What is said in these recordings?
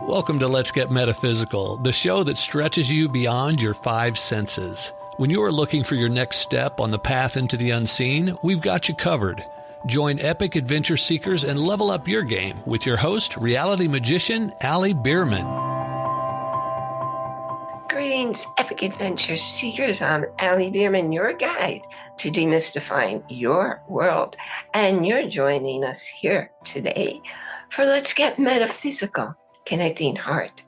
Welcome to Let's Get Metaphysical, the show that stretches you beyond your five senses. When you are looking for your next step on the path into the unseen, we've got you covered. Join epic adventure seekers and level up your game with your host, reality magician Allie Bierman. Greetings, epic adventure seekers. I'm Allie Bierman, your guide to demystifying your world. And you're joining us here today for Let's Get Metaphysical, connecting heart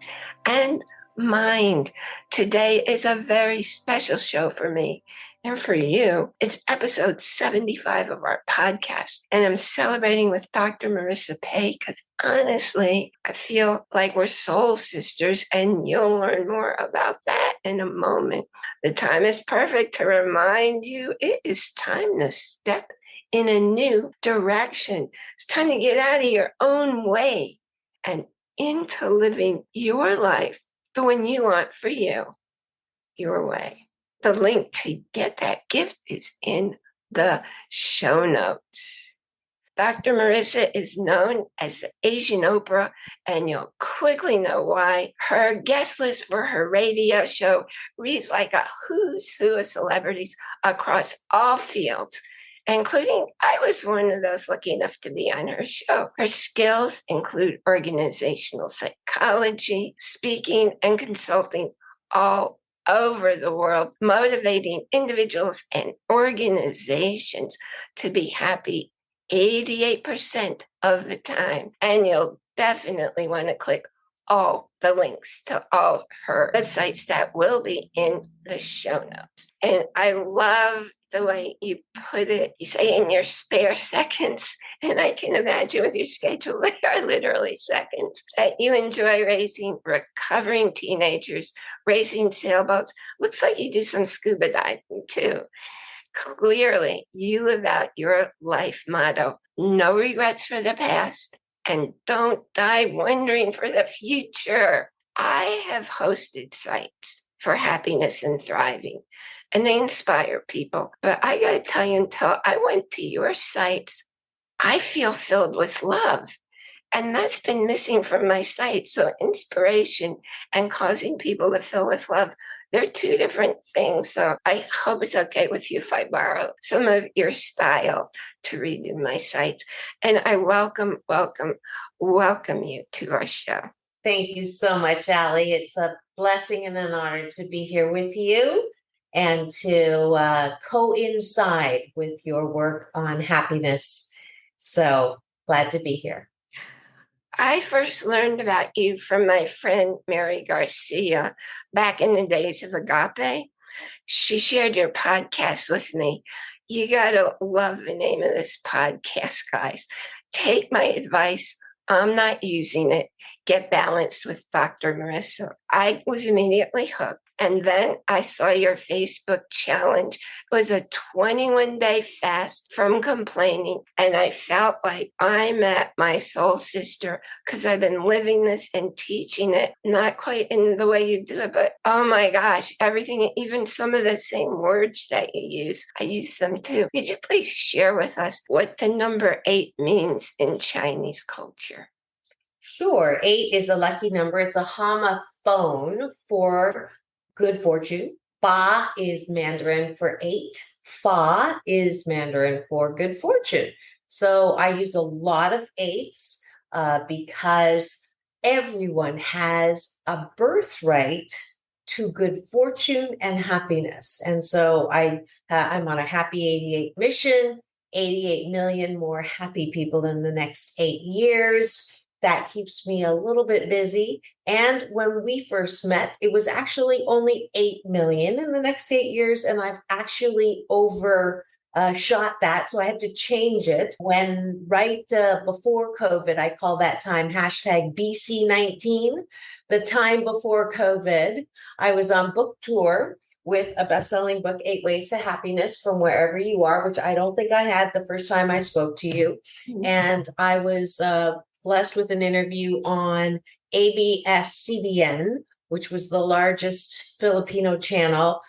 and mind. Today is a very special show for me and for you. It's episode 75 of our podcast, and I'm celebrating with Dr. Marissa Pei because honestly, I feel like we're soul sisters, and you'll learn more about that in a moment. The time is perfect to remind you it is time to step in a new direction. It's time to get out of your own way and into living your life the one you want for you, your way. The link to get that gift is in the show notes. Dr. Marissa is known as the Asian Oprah, and you'll quickly know why. Her guest list for her radio show reads like a who's who of celebrities across all fields, including I was one of those lucky enough to be on her show. Her skills include organizational psychology, speaking, and consulting all over the world, motivating individuals and organizations to be happy 88% of the time. And you'll definitely want to click all the links to all her websites that will be in the show notes. And I love the way you put it. You say in your spare seconds, and I can imagine with your schedule, they are literally seconds, that you enjoy raising recovering teenagers, racing sailboats. Looks like you do some scuba diving too. Clearly, you live out your life motto: no regrets for the past, and don't die wondering for the future. I have hosted sites for happiness and thriving, and they inspire people. But I got to tell you, until I went to your sites, I feel filled with love. And that's been missing from my site. So inspiration and causing people to fill with love, they're two different things. So I hope it's okay with you if I borrow some of your style to read in my site. And I welcome you to our show. Thank you so much, Allie. It's a blessing and an honor to be here with you and to coincide with your work on happiness. So glad to be here. I first learned about you from my friend Mary Garcia back in the days of Agape. She shared your podcast with me. You got to love the name of this podcast, guys. Take my advice. I'm not using it. Get balanced with Dr. Marissa. I was immediately hooked. And then I saw your Facebook challenge. It was a 21-day fast from complaining. And I felt like I met my soul sister because I've been living this and teaching it, not quite in the way you do it, but oh my gosh, everything, even some of the same words that you use, I use them too. Could you please share with us what the number 8 means in Chinese culture? Sure. 8 is a lucky number. It's a homophone for good fortune. Ba is Mandarin for 8. Fa is Mandarin for good fortune. So I use a lot of 8s because everyone has a birthright to good fortune and happiness. And so I'm on a happy 88 mission, 88 million more happy people in the next 8 years. That keeps me a little bit busy. And when we first met, it was actually only 8 million in the next 8 years. And I've actually overshot that. So I had to change it when right before COVID, I call that time hashtag BC19, the time before COVID. I was on book tour with a best-selling book, 8 Ways to Happiness from Wherever You Are, which I don't think I had the first time I spoke to you. And I was blessed with an interview on ABS-CBN, which was the largest Filipino channel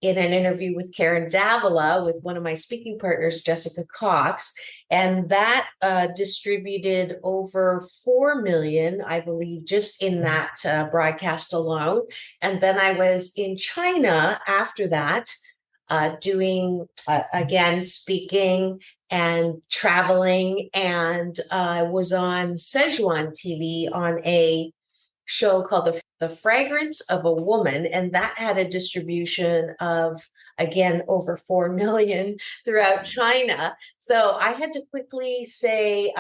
in an interview with Karen Davila with one of my speaking partners, Jessica Cox, and that distributed over 4 million, I believe, just in that broadcast alone. And then I was in China after that, doing, again, speaking and traveling, and was on Szechuan TV on a show called the Fragrance of a Woman, and that had a distribution of, again, over 4 million throughout China. So I had to quickly say,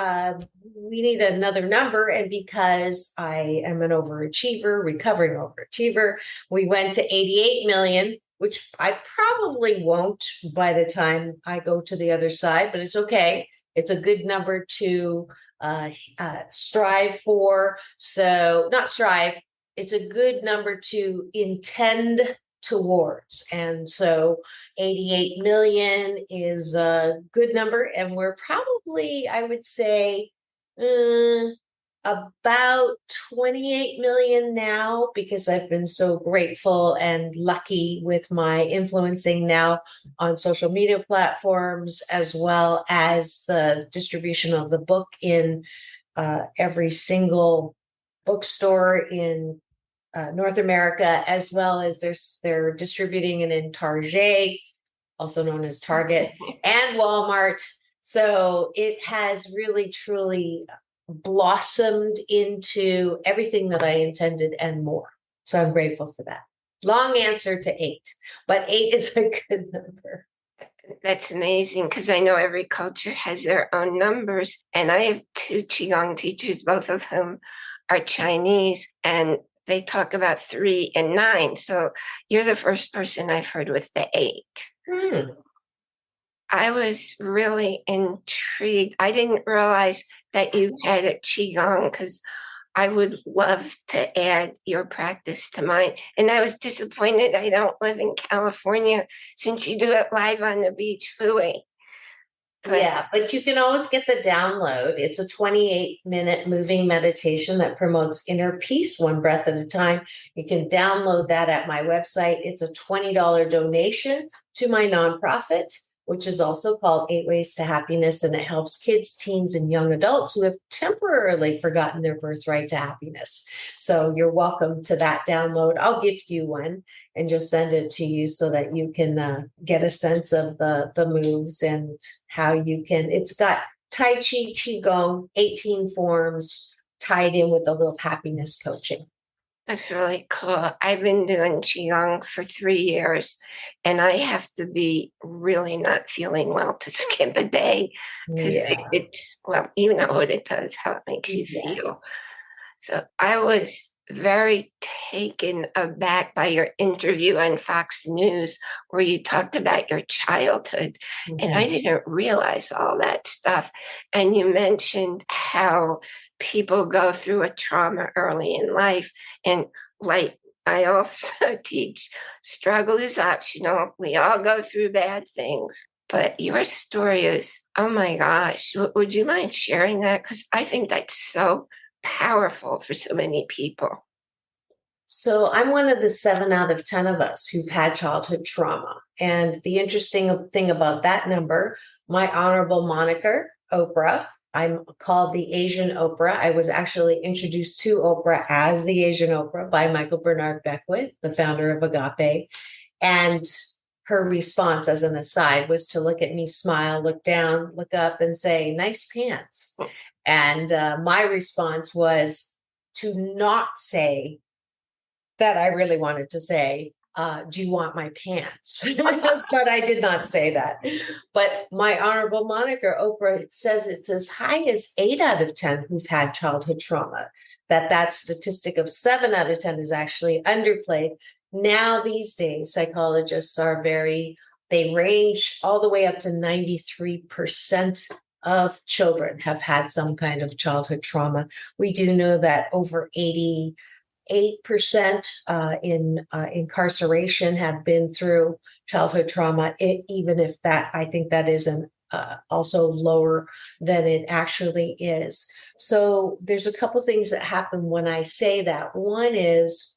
we need another number. And because I am an overachiever, recovering overachiever, we went to 88 million, which I probably won't by the time I go to the other side, but it's okay. It's a good number to strive for. So not strive, it's a good number to intend towards. And so 88 million is a good number. And we're probably, I would say, about 28 million now, because I've been so grateful and lucky with my influencing now on social media platforms, as well as the distribution of the book in every single bookstore in North America, as well as they're distributing it in Target, also known as Target, and Walmart. So it has really, truly blossomed into everything that I intended and more. So I'm grateful for that. Long answer to 8, but 8 is a good number. That's amazing, because I know every culture has their own numbers. And I have 2 Qigong teachers, both of whom are Chinese, and they talk about 3 and 9. So you're the first person I've heard with the 8. I was really intrigued. I didn't realize that you had a Qigong, because I would love to add your practice to mine. And I was disappointed I don't live in California, since you do it live on the beach, Fui. But you can always get the download. It's a 28-minute moving meditation that promotes inner peace, one breath at a time. You can download that at my website. It's a $20 donation to my nonprofit, which is also called 8 Ways to Happiness, and it helps kids, teens, and young adults who have temporarily forgotten their birthright to happiness. So you're welcome to that download. I'll gift you one and just send it to you so that you can get a sense of the moves and how you can. It's got Tai Chi, QiGong, 18 forms tied in with a little happiness coaching. That's really cool. I've been doing Qigong for 3 years, and I have to be really not feeling well to skip a day, because it's, well, you know what it does, how it makes you feel. So I was very taken aback by your interview on Fox News, where you talked about your childhood, and I didn't realize all that stuff. And you mentioned how people go through a trauma early in life, and like I also teach, struggle is optional. We all go through bad things. But your story is, oh my gosh, would you mind sharing that? Because I think that's so powerful for so many people. So I'm one of the 7 out of 10 of us who've had childhood trauma. And the interesting thing about that number, my honorable moniker, Oprah, I'm called the Asian Oprah. I was actually introduced to Oprah as the Asian Oprah by Michael Bernard Beckwith, the founder of Agape. And her response, as an aside, was to look at me, smile, look down, look up, and say, "Nice pants." And my response was to not say that I really wanted to say, "Do you want my pants?" But I did not say that. But my honorable moniker, Oprah, says it's as high as 8 out of 10 who've had childhood trauma. That statistic of 7 out of 10 is actually underplayed. Now, these days, psychologists are they range all the way up to 93% of children have had some kind of childhood trauma. We do know that over 88% in incarceration have been through childhood trauma, even if that, I think that is also lower than it actually is. So there's a couple things that happen when I say that. One is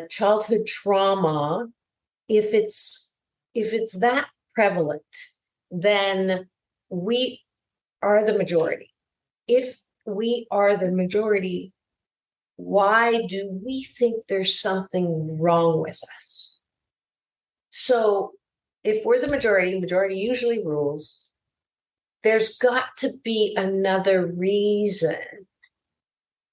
childhood trauma if it's that prevalent, then we are the majority. If we are the majority, why do we think there's something wrong with us? So if we're the majority usually rules, there's got to be another reason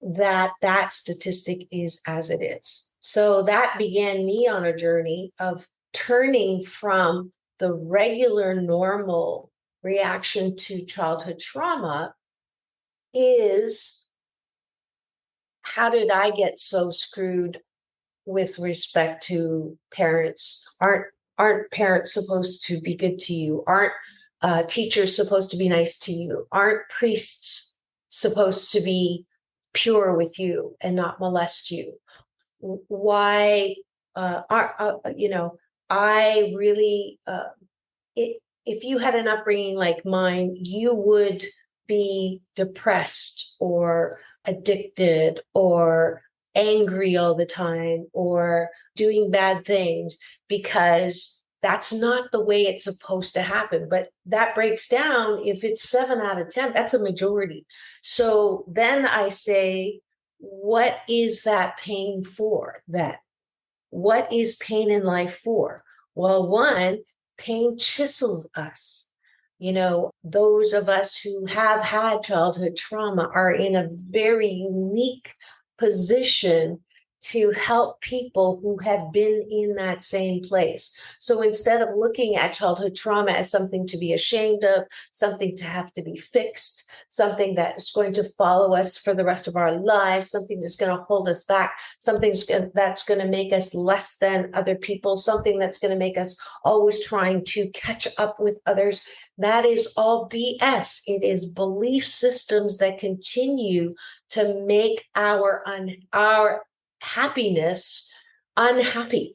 that that statistic is as it is. So that began me on a journey of turning from the regular normal reaction to childhood trauma is, how did I get so screwed with respect to parents? Aren't parents supposed to be good to you? Aren't teachers supposed to be nice to you? Aren't priests supposed to be pure with you and not molest you? Why I really, if you had an upbringing like mine, you would be depressed or addicted or angry all the time or doing bad things, because that's not the way it's supposed to happen. But that breaks down. If it's 7 out of 10, that's a majority. So then I say, what is that pain for? What is pain in life for? Well, one, pain chisels us. Those of us who have had childhood trauma are in a very unique position to help people who have been in that same place. So instead of looking at childhood trauma as something to be ashamed of, something to have to be fixed, something that is going to follow us for the rest of our lives, something that's going to hold us back, something that's going to make us less than other people, something that's going to make us always trying to catch up with others, that is all BS. It is belief systems that continue to make our happiness unhappy.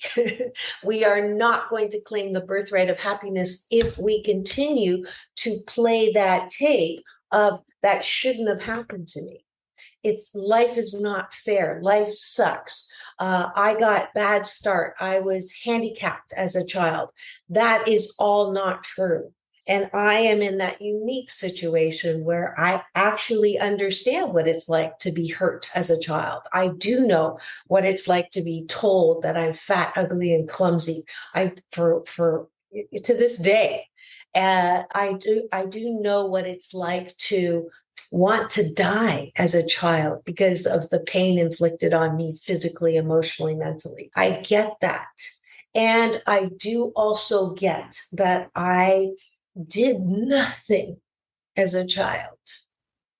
We are not going to claim the birthright of happiness if we continue to play that tape of that shouldn't have happened to me. Life is not fair. Life sucks. I got bad start. I was handicapped as a child. That is all not true. And I am in that unique situation where I actually understand what it's like to be hurt as a child. I do know what it's like to be told that I'm fat, ugly, and clumsy. For to this day, I do know what it's like to want to die as a child because of the pain inflicted on me physically, emotionally, mentally. I get that. And I do also get that I did nothing as a child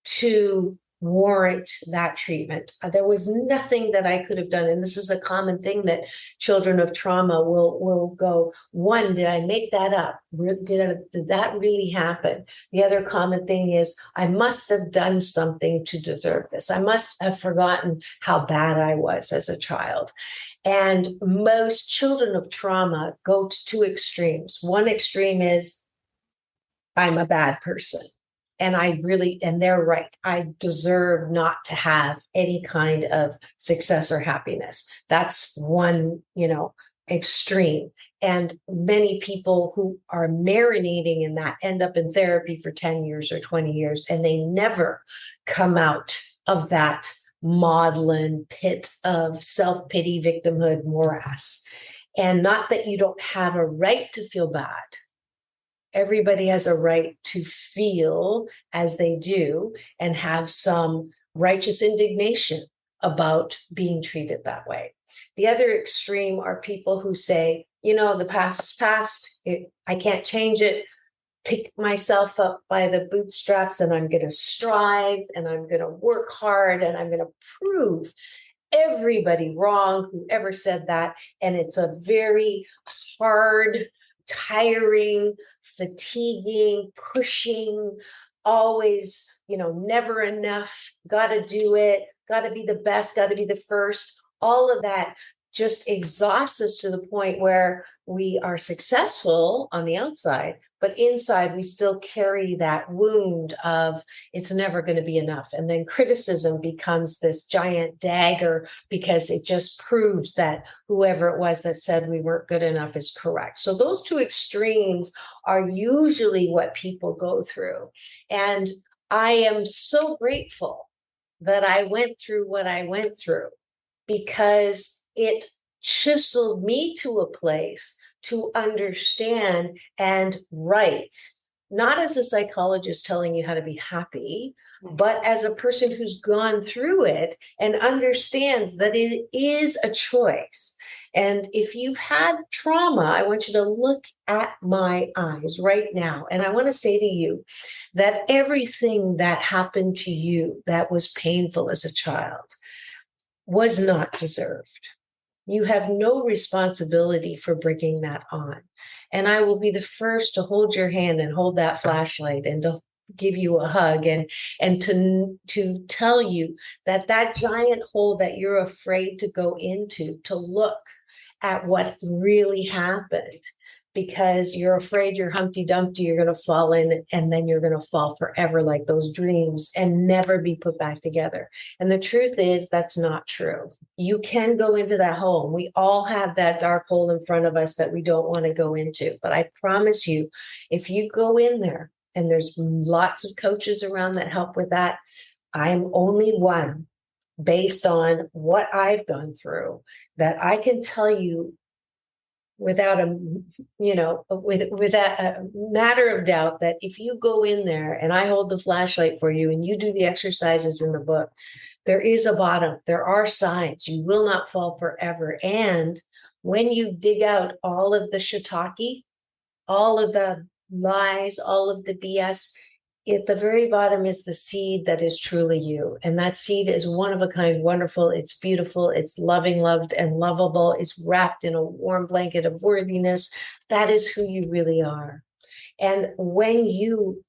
to warrant that treatment. There was nothing that I could have done. And this is a common thing that children of trauma will go, one, did I make that up? Did that really happen? The other common thing is, I must have done something to deserve this. I must have forgotten how bad I was as a child. And most children of trauma go to two extremes. One extreme is, I'm a bad person. And they're right. I deserve not to have any kind of success or happiness. That's one, extreme. And many people who are marinating in that end up in therapy for 10 years or 20 years, and they never come out of that maudlin pit of self-pity, victimhood, morass. And not that you don't have a right to feel bad. Everybody has a right to feel as they do and have some righteous indignation about being treated that way. The other extreme are people who say, the past is past. I can't change it. Pick myself up by the bootstraps and I'm going to strive and I'm going to work hard and I'm going to prove everybody wrong who ever said that. And it's a very hard, tiring, fatiguing, pushing, always, never enough, got to do it, got to be the best, got to be the first, all of that just exhausts us to the point where we are successful on the outside, but inside we still carry that wound of it's never going to be enough. And then criticism becomes this giant dagger because it just proves that whoever it was that said we weren't good enough is correct. So those two extremes are usually what people go through. And I am so grateful that I went through what I went through, because it chiseled me to a place to understand and write, not as a psychologist telling you how to be happy, but as a person who's gone through it and understands that it is a choice. And if you've had trauma, I want you to look at my eyes right now. And I want to say to you that everything that happened to you that was painful as a child was not deserved. You have no responsibility for bringing that on. And I will be the first to hold your hand and hold that flashlight and to give you a hug and to tell you that that giant hole that you're afraid to go into, to look at what really happened, because you're afraid you're Humpty Dumpty, you're going to fall in, and then you're going to fall forever like those dreams and never be put back together. And the truth is that's not true. You can go into that hole. We all have that dark hole in front of us that we don't want to go into. But I promise you, if you go in there, and there's lots of coaches around that help with that, I'm only one based on what I've gone through that I can tell you without a matter of doubt that if you go in there and I hold the flashlight for you and you do the exercises in the book, there is a bottom. There are signs. You will not fall forever. And when you dig out all of the shiitake, all of the lies, all of the BS, at the very bottom is the seed that is truly you. And that seed is one of a kind, wonderful. It's beautiful. It's loving, loved, and lovable. It's wrapped in a warm blanket of worthiness. That is who you really are. And when you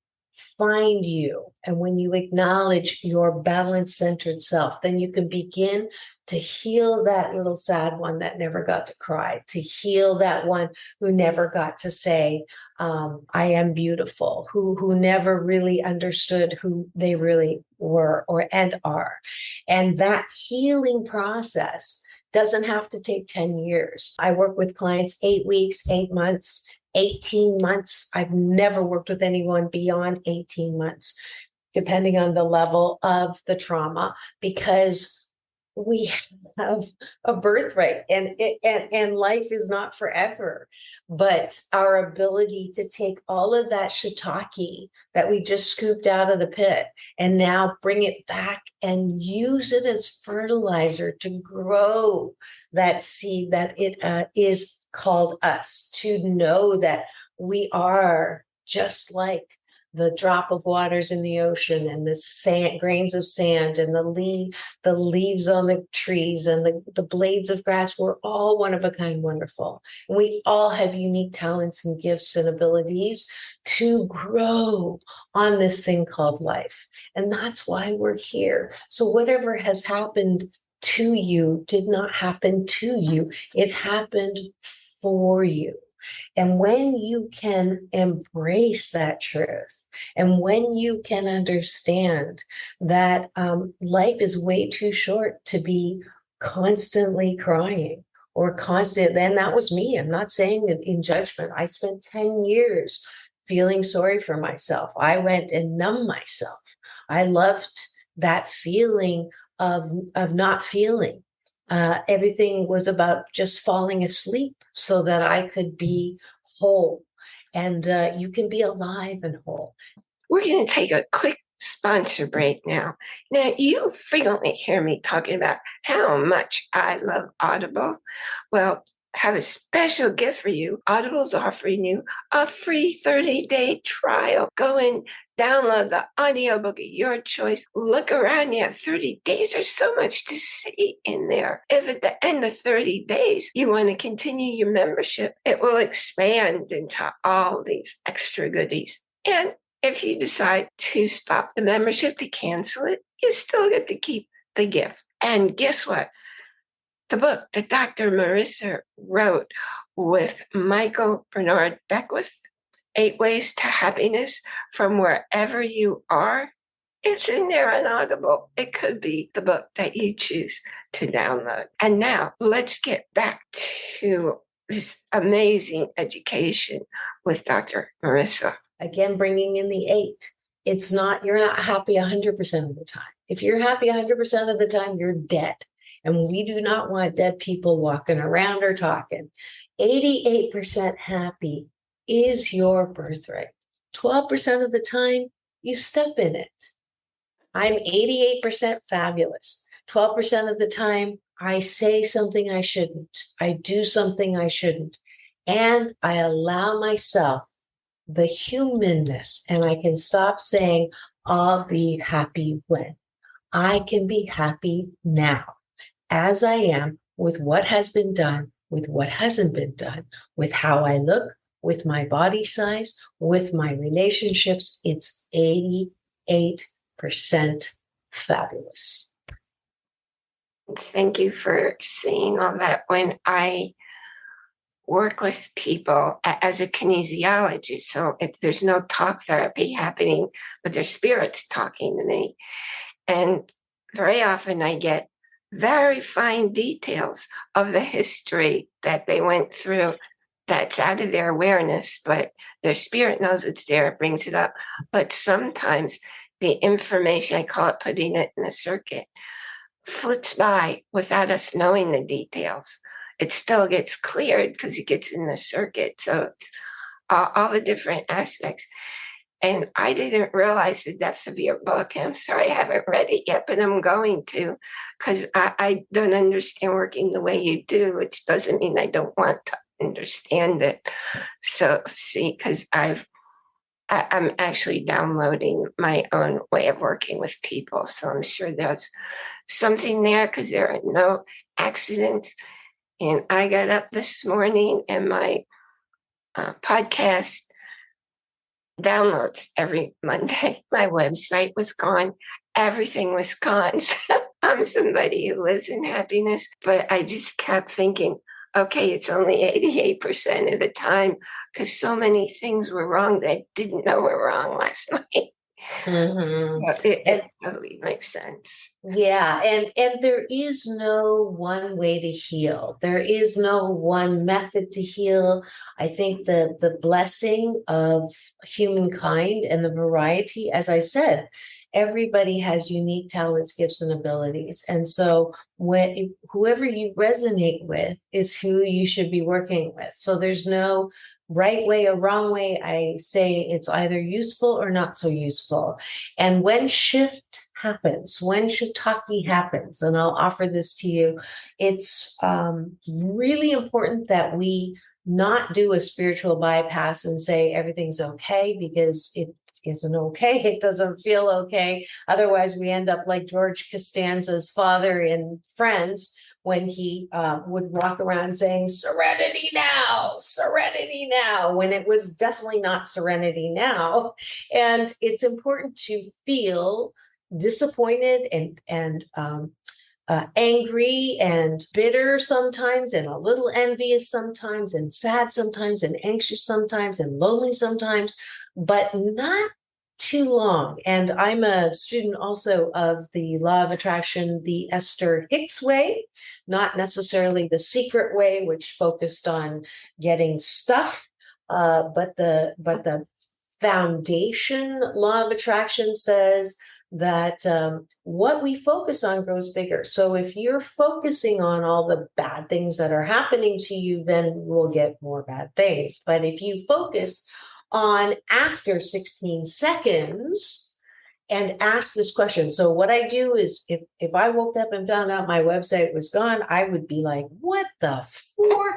find you and when you acknowledge your balanced, centered self, then you can begin to heal that little sad one that never got to cry, to heal that one who never got to say, I am beautiful, who never really understood who they really were and are. And that healing process doesn't have to take 10 years. I work with clients 8 weeks, 8 months, 18 months. I've never worked with anyone beyond 18 months, depending on the level of the trauma, because we have a birthright and life is not forever. But our ability to take all of that shiitake that we just scooped out of the pit and now bring it back and use it as fertilizer to grow that seed that it is called us, to know that we are just like the drop of waters in the ocean and the sand, grains of sand, and the leaves on the trees and the blades of grass. We're all one of a kind, wonderful. And we all have unique talents and gifts and abilities to grow on this thing called life. And that's why we're here. So whatever has happened to you did not happen to you. It happened for you. And when you can embrace that truth, and when you can understand that life is way too short to be constantly crying or constant, and that was me. I'm not saying it in judgment. I spent 10 years feeling sorry for myself. I went and numbed myself. I loved that feeling of not feeling. Everything was about just falling asleep so that I could be whole. And you can be alive and whole. We're going to take a quick sponsor break now. Now, you frequently hear me talking about how much I love Audible. Well, I have a special gift for you. Audible's offering you a free 30-day trial. Go and download the audiobook of your choice. Look around. You have 30 days. There's so much to see in there. If at the end of 30 days you want to continue your membership, it will expand into all these extra goodies. And if you decide to stop the membership, to cancel it, you still get to keep the gift. And guess what? the book that Dr. Marissa wrote with Michael Bernard Beckwith, 8 Ways to Happiness from Wherever You Are. It's in there on Audible. It could be the book that you choose to download. And now let's get back to this amazing education with Dr. Marissa. Again, bringing in the 8. It's not, you're not happy 100% of the time. If you're happy 100% of the time, you're dead. And we do not want dead people walking around or talking. 88% happy is your birthright. 12% of the time, you step in it. I'm 88% fabulous. 12% of the time, I say something I shouldn't. I do something I shouldn't. And I allow myself the humanness, and I can stop saying, I'll be happy when. I can be happy now, as I am, with what has been done, with what hasn't been done, with how I look, with my body size, with my relationships. It's 88% fabulous. Thank you for saying all that. When I work with people as a kinesiologist, so there's no talk therapy happening, but their spirit's talking to me. And very often I get very fine details of the history that they went through that's out of their awareness, but their spirit knows it's there, it brings it up. But sometimes the information, I call it putting it in a circuit, flits by without us knowing the details. It still gets cleared because it gets in the circuit. So it's all the different aspects. And I didn't realize the depth of your book. I'm sorry I haven't read it yet, but I'm going to, because I don't understand working the way you do, which doesn't mean I don't want to understand it. So see, because I'm actually downloading my own way of working with people. So I'm sure there's something there because there are no accidents. And I got up this morning and my podcast downloads every Monday. My website was gone. Everything was gone. So I'm somebody who lives in happiness, but I just kept thinking, okay, it's only 88% of the time because so many things were wrong that I didn't know were wrong last night. Mm-hmm. It totally makes sense. Yeah, and there is no one way to heal. There is no one method to heal. I think the blessing of humankind and the variety, as I said, everybody has unique talents, gifts, and abilities. And so whoever you resonate with is who you should be working with. So there's no right way or wrong way. I say it's either useful or not so useful. And when shift happens, when shiitake happens, and I'll offer this to you, it's really important that we not do a spiritual bypass and say everything's okay, because it isn't okay. It doesn't feel okay. Otherwise, we end up like George Costanza's father in Friends, when he would walk around saying, serenity now, when it was definitely not serenity now. And it's important to feel disappointed and angry and bitter sometimes, and a little envious sometimes, and sad sometimes, and anxious sometimes, and lonely sometimes, but not too long. And I'm a student also of the law of attraction, the Esther Hicks way, not necessarily the secret way, which focused on getting stuff, but the foundation law of attraction says that what we focus on grows bigger. So if you're focusing on all the bad things that are happening to you, then we'll get more bad things. But if you focus on after 16 seconds and ask this question. So what I do is if I woke up and found out my website was gone, I would be like, what the fork?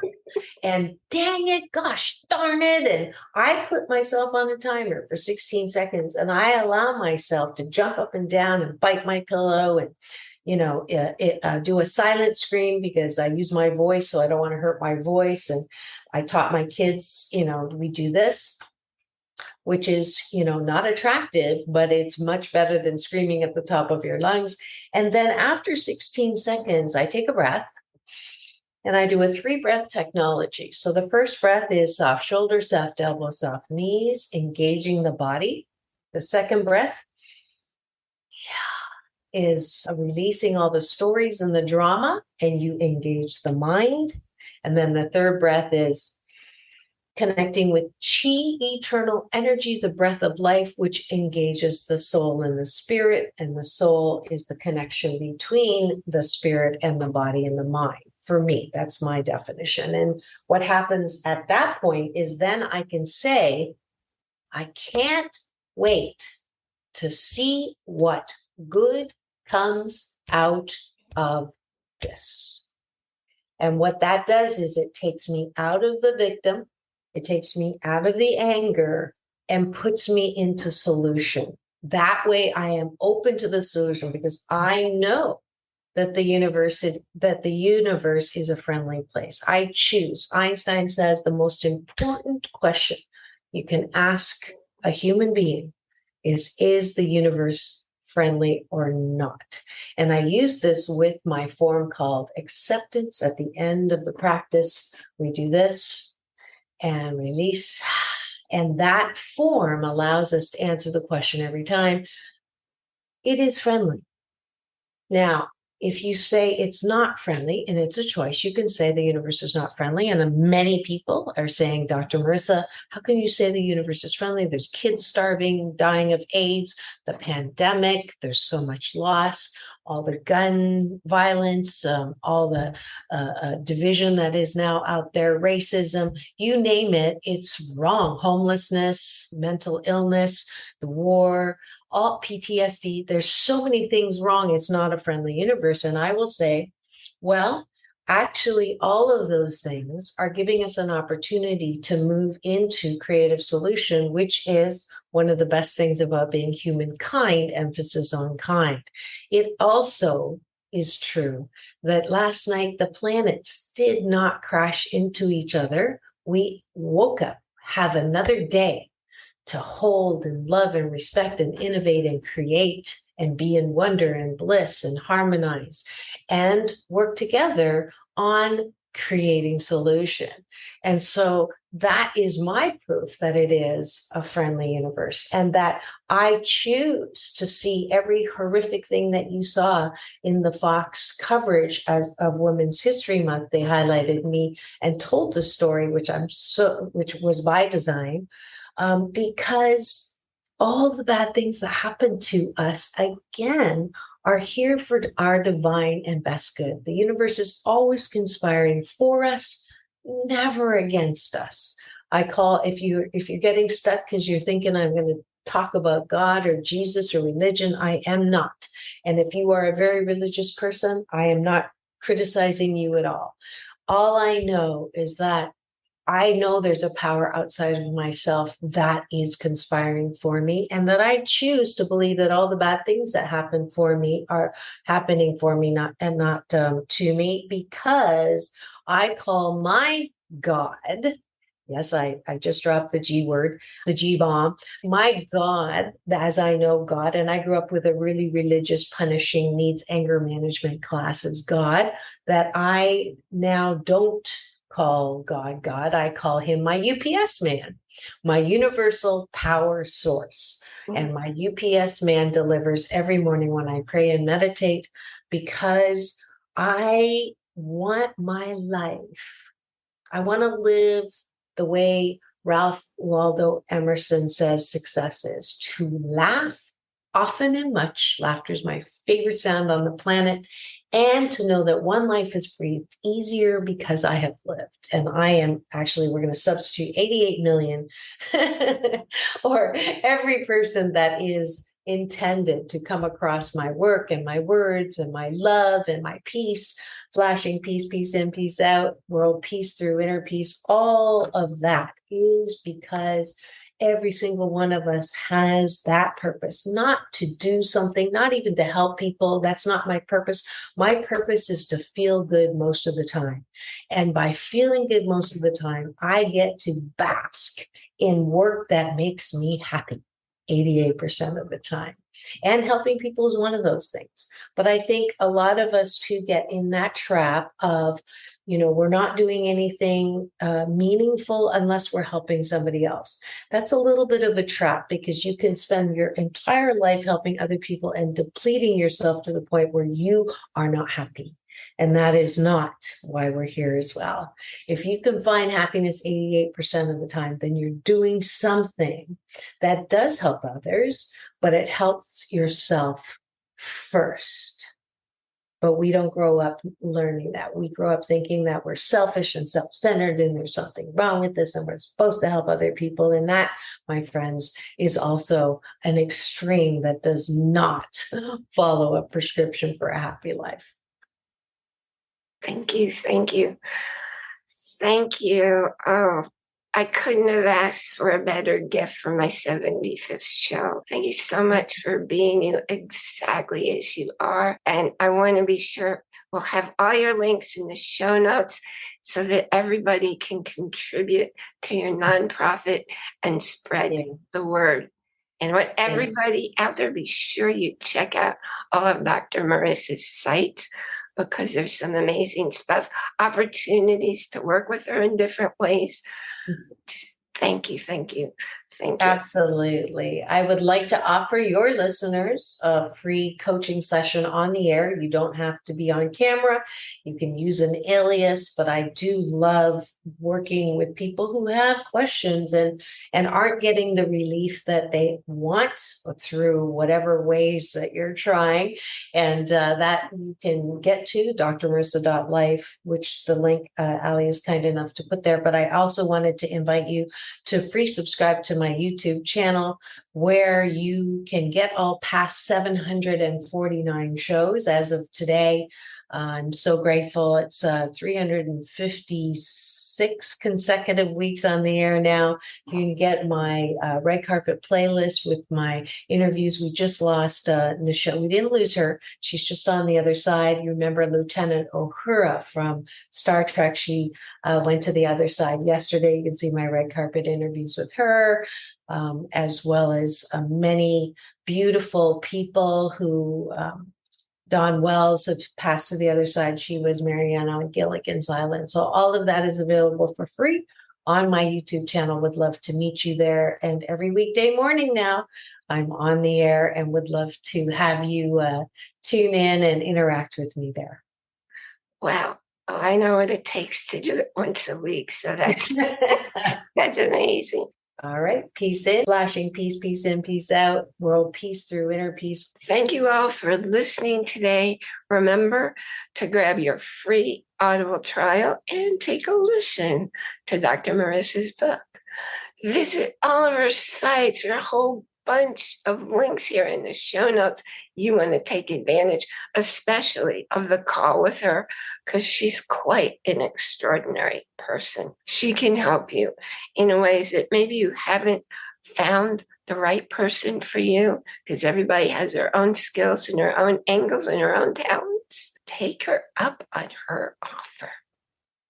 And dang it, gosh darn it. And I put myself on a timer for 16 seconds and I allow myself to jump up and down and bite my pillow and, do a silent scream because I use my voice. So I don't want to hurt my voice. And I taught my kids, we do this, which is, not attractive, but it's much better than screaming at the top of your lungs. And then after 16 seconds, I take a breath And I do a 3-breath technology. So the first breath is soft shoulders, soft elbows, soft knees, engaging the body. The second breath is releasing all the stories and the drama, and you engage the mind. And then the third breath is connecting with chi, eternal energy, the breath of life, which engages the soul and the spirit. And the soul is the connection between the spirit and the body and the mind. For me, that's my definition. And what happens at that point is then I can say, I can't wait to see what good comes out of this. And what that does is it takes me out of the victim, it takes me out of the anger and puts me into solution. That way I am open to the solution because I know that the universe is a friendly place. I choose. Einstein says the most important question you can ask a human being is the universe friendly or not? And I use this with my form called acceptance. At the end of the practice, we do this and release. And that form allows us to answer the question every time. It is friendly. Now, if you say it's not friendly, and it's a choice, you can say the universe is not friendly. And many people are saying, Dr. Marissa, how can you say the universe is friendly? There's kids starving, dying of AIDS, the pandemic, there's so much loss, all the gun violence, all the division that is now out there, racism, you name it, it's wrong. Homelessness, mental illness, the war, all PTSD, there's so many things wrong. It's not a friendly universe. And I will say, well, actually, all of those things are giving us an opportunity to move into creative solution, which is one of the best things about being humankind, emphasis on kind. It also is true that last night the planets did not crash into each other. We woke up, have another day to hold and love and respect and innovate and create and be in wonder and bliss and harmonize and work together on creating solution. And so that is my proof that it is a friendly universe and that I choose to see every horrific thing that you saw in the Fox coverage of Women's History Month. They highlighted me and told the story, which was by design. Because all the bad things that happen to us, again, are here for our divine and best good. The universe is always conspiring for us, never against us. I call, if you're getting stuck because you're thinking I'm going to talk about God or Jesus or religion, I am not. And if you are a very religious person, I am not criticizing you at all. All I know is that I know there's a power outside of myself that is conspiring for me, and that I choose to believe that all the bad things that happen for me are happening for me, not to me, because I call my God. Yes, I just dropped the G word, the G bomb. My God, as I know God, and I grew up with a really religious, punishing, needs anger management classes, God, that I now don't call God. I call him my UPS man, my universal power source. And my UPS man delivers every morning when I pray and meditate, because I want my life. I want to live the way Ralph Waldo Emerson says success is: to laugh often and much. Laughter is my favorite sound on the planet. And to know that one life is breathed easier because I have lived. And I am actually, we're going to substitute 88 million or every person that is intended to come across my work and my words and my love and my peace, flashing peace, peace in, peace out, world peace through inner peace. All of that is because every single one of us has that purpose, not to do something, not even to help people. That's not my purpose. My purpose is to feel good most of the time. And by feeling good most of the time, I get to bask in work that makes me happy 88% of the time. And helping people is one of those things. But I think a lot of us too get in that trap of We're not doing anything meaningful unless we're helping somebody else. That's a little bit of a trap, because you can spend your entire life helping other people and depleting yourself to the point where you are not happy. And that is not why we're here as well. If you can find happiness 88% of the time, then you're doing something that does help others, but it helps yourself first. But we don't grow up learning that. We grow up thinking that we're selfish and self-centered and there's something wrong with this and we're supposed to help other people. And that, my friends, is also an extreme that does not follow a prescription for a happy life. Thank you. Thank you. Thank you. Oh, I couldn't have asked for a better gift for my 75th show. Thank you so much for being you exactly as you are. And I want to be sure we'll have all your links in the show notes so that everybody can contribute to your nonprofit and spread the word. And I want everybody out there, be sure you check out all of Dr. Marissa's sites, because there's some amazing stuff, opportunities to work with her in different ways. Just thank you. Absolutely. I would like to offer your listeners a free coaching session on the air. You don't have to be on camera. You can use an alias, but I do love working with people who have questions and aren't getting the relief that they want through whatever ways that you're trying. And that you can get to drmarissa.life, which the link Ali is kind enough to put there. But I also wanted to invite you to free subscribe to my YouTube channel, where you can get all past 749 shows as of today. I'm so grateful. It's 356 consecutive weeks on the air now. You can get my red carpet playlist with my interviews. We just lost Nichelle. We didn't lose her. She's just on the other side. You remember Lieutenant Uhura from Star Trek. She went to the other side yesterday. You can see my red carpet interviews with her, as well as many beautiful people who... Dawn Wells have passed to the other side. She was Mariana Gilligan's Island. So all of that is available for free on my YouTube channel. Would love to meet you there. And every weekday morning now, I'm on the air and would love to have you tune in and interact with me there. Wow. Oh, I know what it takes to do it once a week. So that's amazing. All right. Peace in, flashing peace, peace in, peace out, world peace through inner peace. Thank you all for listening today. Remember to grab your free Audible trial and take a listen to Dr. Marissa's book. Visit all of her sites, her whole bunch of links here in the show notes. You want to take advantage, especially of the call with her, because she's quite an extraordinary person. She can help you in ways that maybe you haven't found the right person for you, because everybody has their own skills and their own angles and their own talents. Take her up on her offer.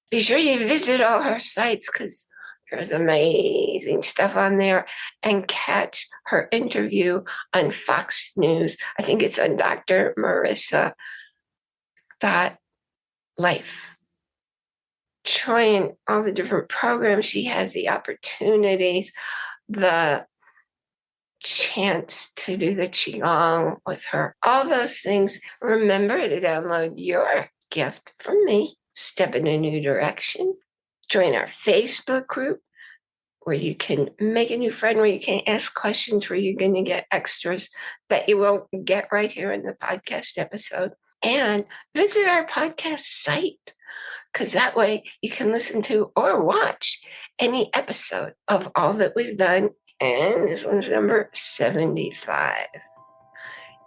Be sure you visit all her sites, because there's amazing stuff on there, and catch her interview on Fox News. I think it's on drmarissa.life. Join all the different programs she has, the opportunities, the chance to do the QiGong with her, all those things. Remember to download your gift from me, Step in a New Direction. Join our Facebook group, where you can make a new friend, where you can ask questions, where you're going to get extras that you won't get right here in the podcast episode. And visit our podcast site, because that way you can listen to or watch any episode of all that we've done. And this one's number 75.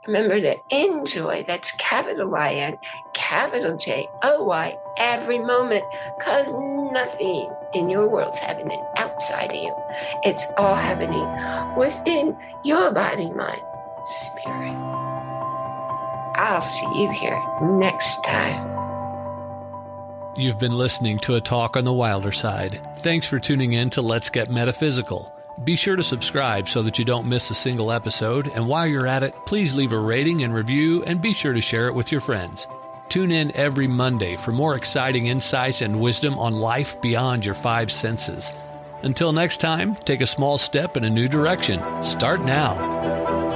Remember to enjoy, that's capital I-N, capital J-O-Y, every moment, because nothing in your world's happening outside of you. It's all happening within your body, mind, spirit. I'll see you here next time. You've been listening to a talk on the wilder side. Thanks for tuning in to Let's Get Metaphysical. Be sure to subscribe so that you don't miss a single episode. And while you're at it, please leave a rating and review, and be sure to share it with your friends. Tune in every Monday for more exciting insights and wisdom on life beyond your five senses. Until next time, take a small step in a new direction. Start now.